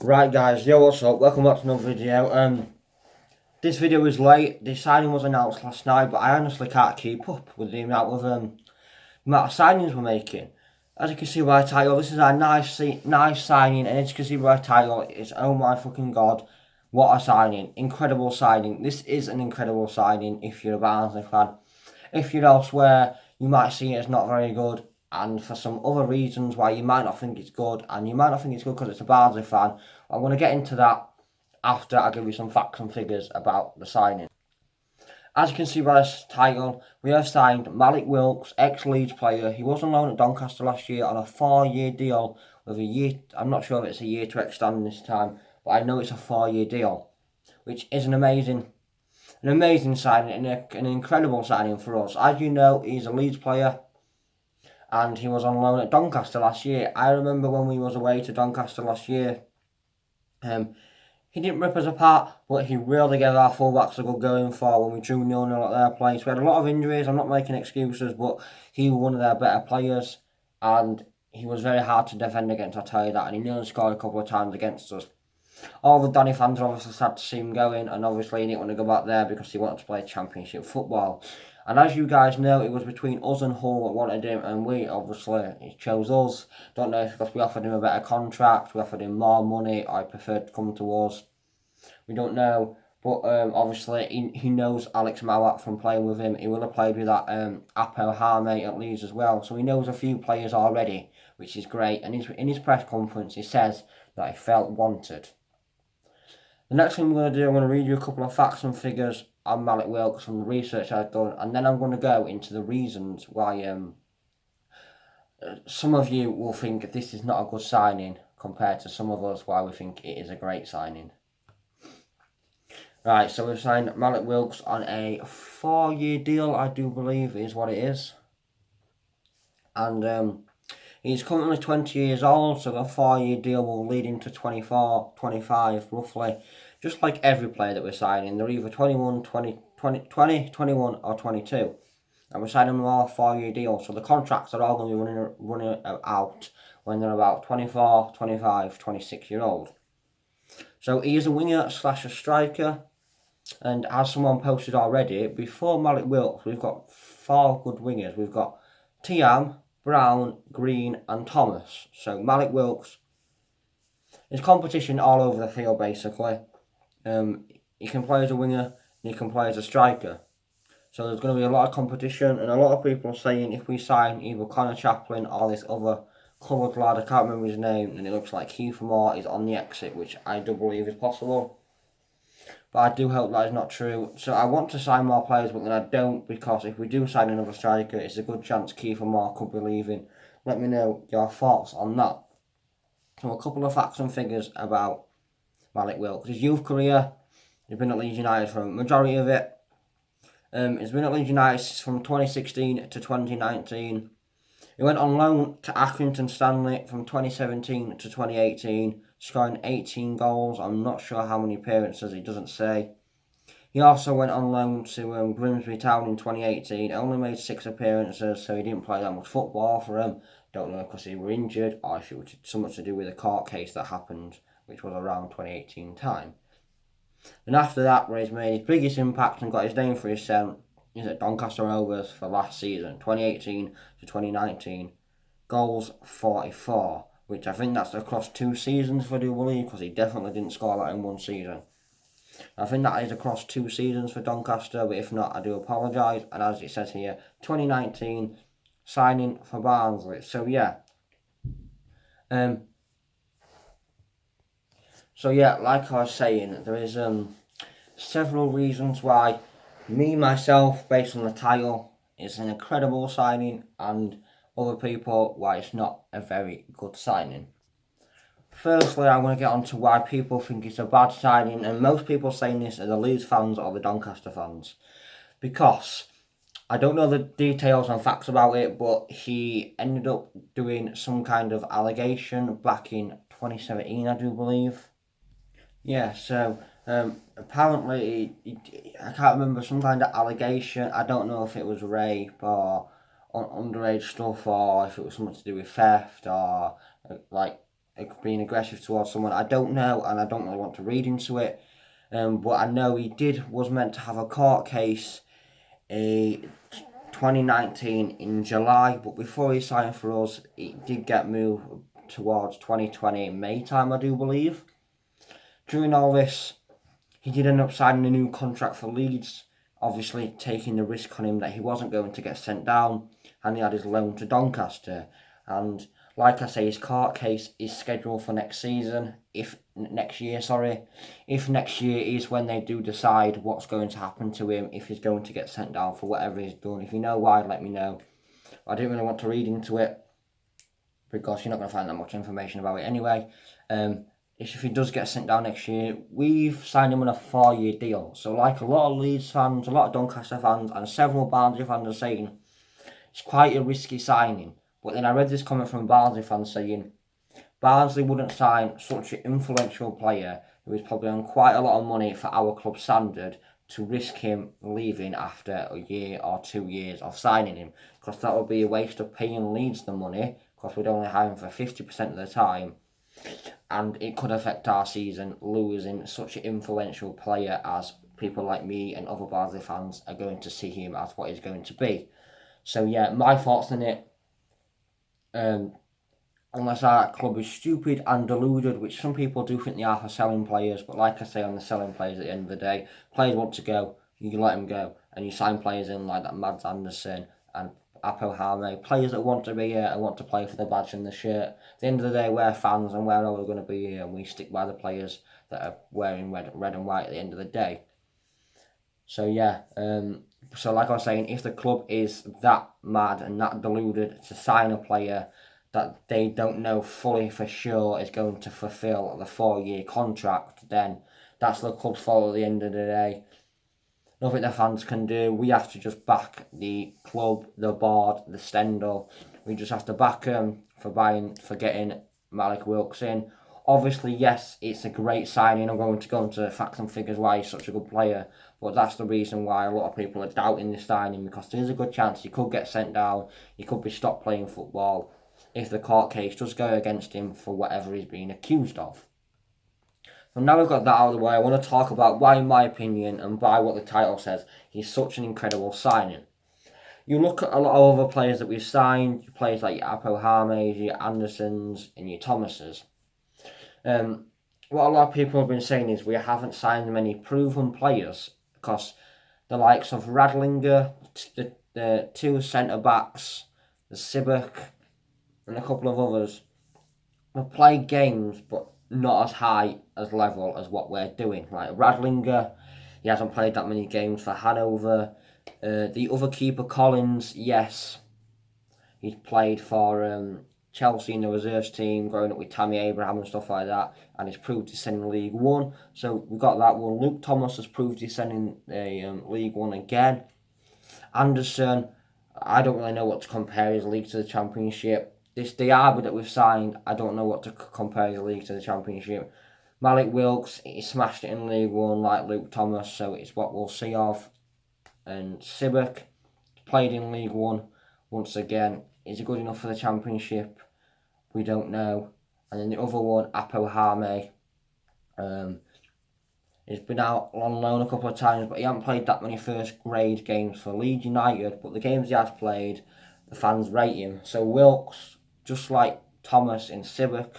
Right guys, yo, what's up? Welcome back to another video. This video is late. The signing was announced last night, but I honestly can't keep up with the amount of signings we're making. As you can see by the title, this is our nice signing, and as you can see by the title, it's oh my fucking god, what a signing! Incredible signing. This is an incredible signing if you're a Barnsley fan. If you're elsewhere, you might see it as not very good, and for some other reasons why you might not think it's good, and you might not think it's good because it's a Barnsley fan. I'm going to get into that after I give you some facts and figures about the signing. As you can see by this title, we have signed Mallik Wilks, ex-Leeds player. He was on loan at Doncaster last year on a 4-year deal with a year. I'm not sure if it's a year to extend this time, but I know it's a 4-year deal, which is an amazing signing and an incredible signing for us. As you know, he's a Leeds player and he was on loan at Doncaster last year. I remember when we was away to Doncaster last year, he didn't rip us apart, but he really gave our fullbacks a good going for when we drew 0-0 at their place. We had a lot of injuries, I'm not making excuses, but he was one of their better players and he was very hard to defend against, I'll tell you that, and he nearly scored a couple of times against us. All the Danny fans are obviously sad to see him going, and obviously he didn't want to go back there because he wanted to play Championship football. And as you guys know, it was between us and Hull that wanted him, and he chose us. Don't know if because we offered him a better contract, we offered him more money, or he preferred to come to us. We don't know, but obviously he knows Alex Mallik from playing with him. He will have played with that Apo Harmate at Leeds as well, so he knows a few players already, which is great. And in his press conference, he says that he felt wanted. The next thing I'm going to do, I'm going to read you a couple of facts and figures on Mallik Wilks from the research I've done, and then I'm going to go into the reasons why some of you will think this is not a good signing compared to some of us why we think it is a great signing. Right, so we've signed Mallik Wilks on a 4-year deal, I do believe is what it is. And he's currently 20 years old, so the 4-year deal will lead into 24, 25 roughly. Just like every player that we're signing, they're either 21, 21 or 22. And we're signing them all 4-year deals, so the contracts are all going to be running out when they're about 24, 25, 26 year old. So he is a winger slash a striker. And as someone posted already, before Mallik Wilks, we've got 4 good wingers. We've got Tiam, Brown, Green and Thomas. So Mallik Wilks is competition all over the field basically. He can play as a winger and he can play as a striker. So there's going to be a lot of competition, and a lot of people are saying if we sign either Connor Chaplin or this other coloured lad, I can't remember his name, and it looks like Keith Moore is on the exit, which I do believe is possible. But I do hope that is not true. So I want to sign more players, but then I don't, because if we do sign another striker, it's a good chance Keith Moore could be leaving. Let me know your thoughts on that. So a couple of facts and figures about Mallik Wilks. His youth career, he's been at Leeds United for a majority of it. He's been at Leeds United from 2016 to 2019. He went on loan to Accrington Stanley from 2017 to 2018, scoring 18 goals. I'm not sure how many appearances, he doesn't say. He also went on loan to Grimsby Town in 2018, only made 6 appearances, so he didn't play that much football for him. Don't know because he was injured or if it was something to do with a court case that happened, which was around 2018 time. And after that, where he's made his biggest impact and got his name for his son, is at Doncaster Rovers for last season, 2018 to 2019. Goals 44, which I think that's across 2 seasons for Dubally, because he definitely didn't score that in 1 season. I think that is across 2 seasons for Doncaster, but if not, I do apologise. And as it says here, 2019 signing for Barnsley. So yeah. Like I was saying, there is several reasons why myself, based on the title, is an incredible signing, and other people why it's not a very good signing. Firstly, I'm going to get on to why people think it's a bad signing, and most people saying this are the Leeds fans or the Doncaster fans. Because I don't know the details and facts about it, but he ended up doing some kind of allegation back in 2017, I do believe. Yeah, so apparently, I can't remember, some kind of allegation. I don't know if it was rape or underage stuff, or if it was something to do with theft or like being aggressive towards someone. I don't know, and I don't really want to read into it. But I know he was meant to have a court case 2019 in July, but before he signed for us, it did get moved towards 2020 May time, I do believe. During all this, he did end up signing a new contract for Leeds, obviously taking the risk on him that he wasn't going to get sent down, and he had his loan to Doncaster. And like I say, his court case is scheduled for next year. If next year is when they do decide what's going to happen to him, if he's going to get sent down for whatever he's done. If you know why, let me know. I didn't really want to read into it because you're not going to find that much information about it anyway. If he does get sent down next year, we've signed him on a 4-year deal. So like a lot of Leeds fans, a lot of Doncaster fans, and several Barnsley fans are saying, it's quite a risky signing. But then I read this comment from Barnsley fans saying, Barnsley wouldn't sign such an influential player who is probably on quite a lot of money for our club standard to risk him leaving after a year or 2 years of signing him. Because that would be a waste of paying Leeds the money, because we'd only hire him for 50% of the time. And it could affect our season, losing such an influential player as people like me and other Barnsley fans are going to see him as what he's going to be. So yeah, my thoughts on it. Unless our club is stupid and deluded, which some people do think they are for selling players, but like I say, on the selling players at the end of the day, players want to go, you can let them go, and you sign players in like that Mads Andersen and Apo Hame, players that want to be here and want to play for the badge and the shirt. At the end of the day, we're fans and we're always going to be here, and we stick by the players that are wearing red and white at the end of the day. So yeah, so like I was saying, if the club is that mad and that deluded to sign a player that they don't know fully for sure is going to fulfil the 4-year contract, then that's the club's fault at the end of the day. Nothing the fans can do. We have to just back the club, the board, the Stendhal. We just have to back them for getting Mallik Wilks in. Obviously, yes, it's a great signing. I'm going to go into facts and figures why he's such a good player, but that's the reason why a lot of people are doubting this signing, because there's a good chance he could get sent down. He could be stopped playing football if the court case does go against him for whatever he's being accused of. So now we've got that out of the way, I want to talk about why, in my opinion, and by what the title says, he's such an incredible signing. You look at a lot of other players that we've signed, players like your Apo Hames, your Andersons, and your Thomases. What a lot of people have been saying is we haven't signed many proven players, because the likes of Radlinger, the 2 centre-backs, the Sibuk, and a couple of others have played games, but not as high as level as what we're doing. Like Radlinger, he hasn't played that many games for Hanover. The other keeper, Collins, yes, he's played for Chelsea in the reserves team, growing up with Tammy Abraham and stuff like that, and he's proved he's in League One. So we've got that one. Luke Thomas has proved he's in League One again. Anderson, I don't really know what to compare his league to the Championship. This Diaby that we've signed, I don't know what to compare his league to the Championship. Mallik Wilks, he smashed it in League One like Luke Thomas, so it's what we'll see of. And Sibuk played in League One once again. Is he good enough for the Championship? We don't know. And then the other one, Apo Hame, he's been out on loan a couple of times, but he hasn't played that many first grade games for Leeds United. But the games he has played, the fans rate him. So Wilks, just like Thomas and Sibuk,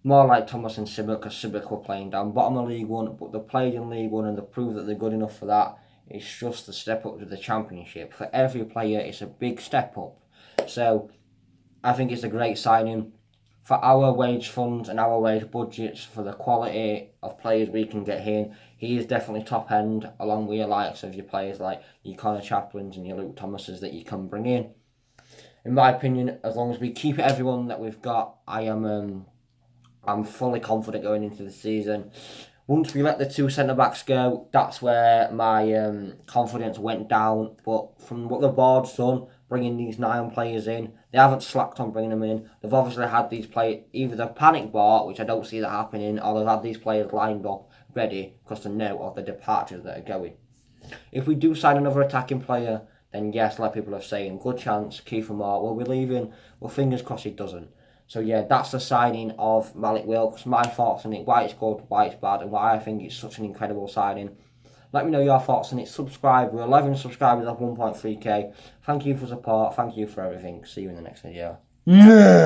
more like Thomas and Sibuk, because Sibuk were playing down bottom of League One, but they played in League One and they proved that they're good enough for that. It's just a step up to the Championship. For every player, it's a big step up. So I think it's a great signing for our wage funds and our wage budgets, for the quality of players we can get in. He is definitely top end, along with your likes of your players like your Connor Chaplins and your Luke Thomases that you can bring in. In my opinion, as long as we keep everyone that we've got, I'm fully confident going into the season. Once we let the 2 centre-backs go, that's where my confidence went down. But from what the board's done, bringing these 9 players in, they haven't slacked on bringing them in. They've obviously had these players, either they've panic bought, which I don't see that happening, or they've had these players lined up, ready, because they know of the departures that are going. If we do sign another attacking player, then yes, like people are saying, good chance Kiefer Moore will be leaving. Well, fingers crossed he doesn't. So yeah, that's the signing of Mallik Wilks. My thoughts on it, why it's good, why it's bad, and why I think it's such an incredible signing. Let me know your thoughts on it. Subscribe. We're 11 subscribers at 1.3k. Thank you for support. Thank you for everything. See you in the next video.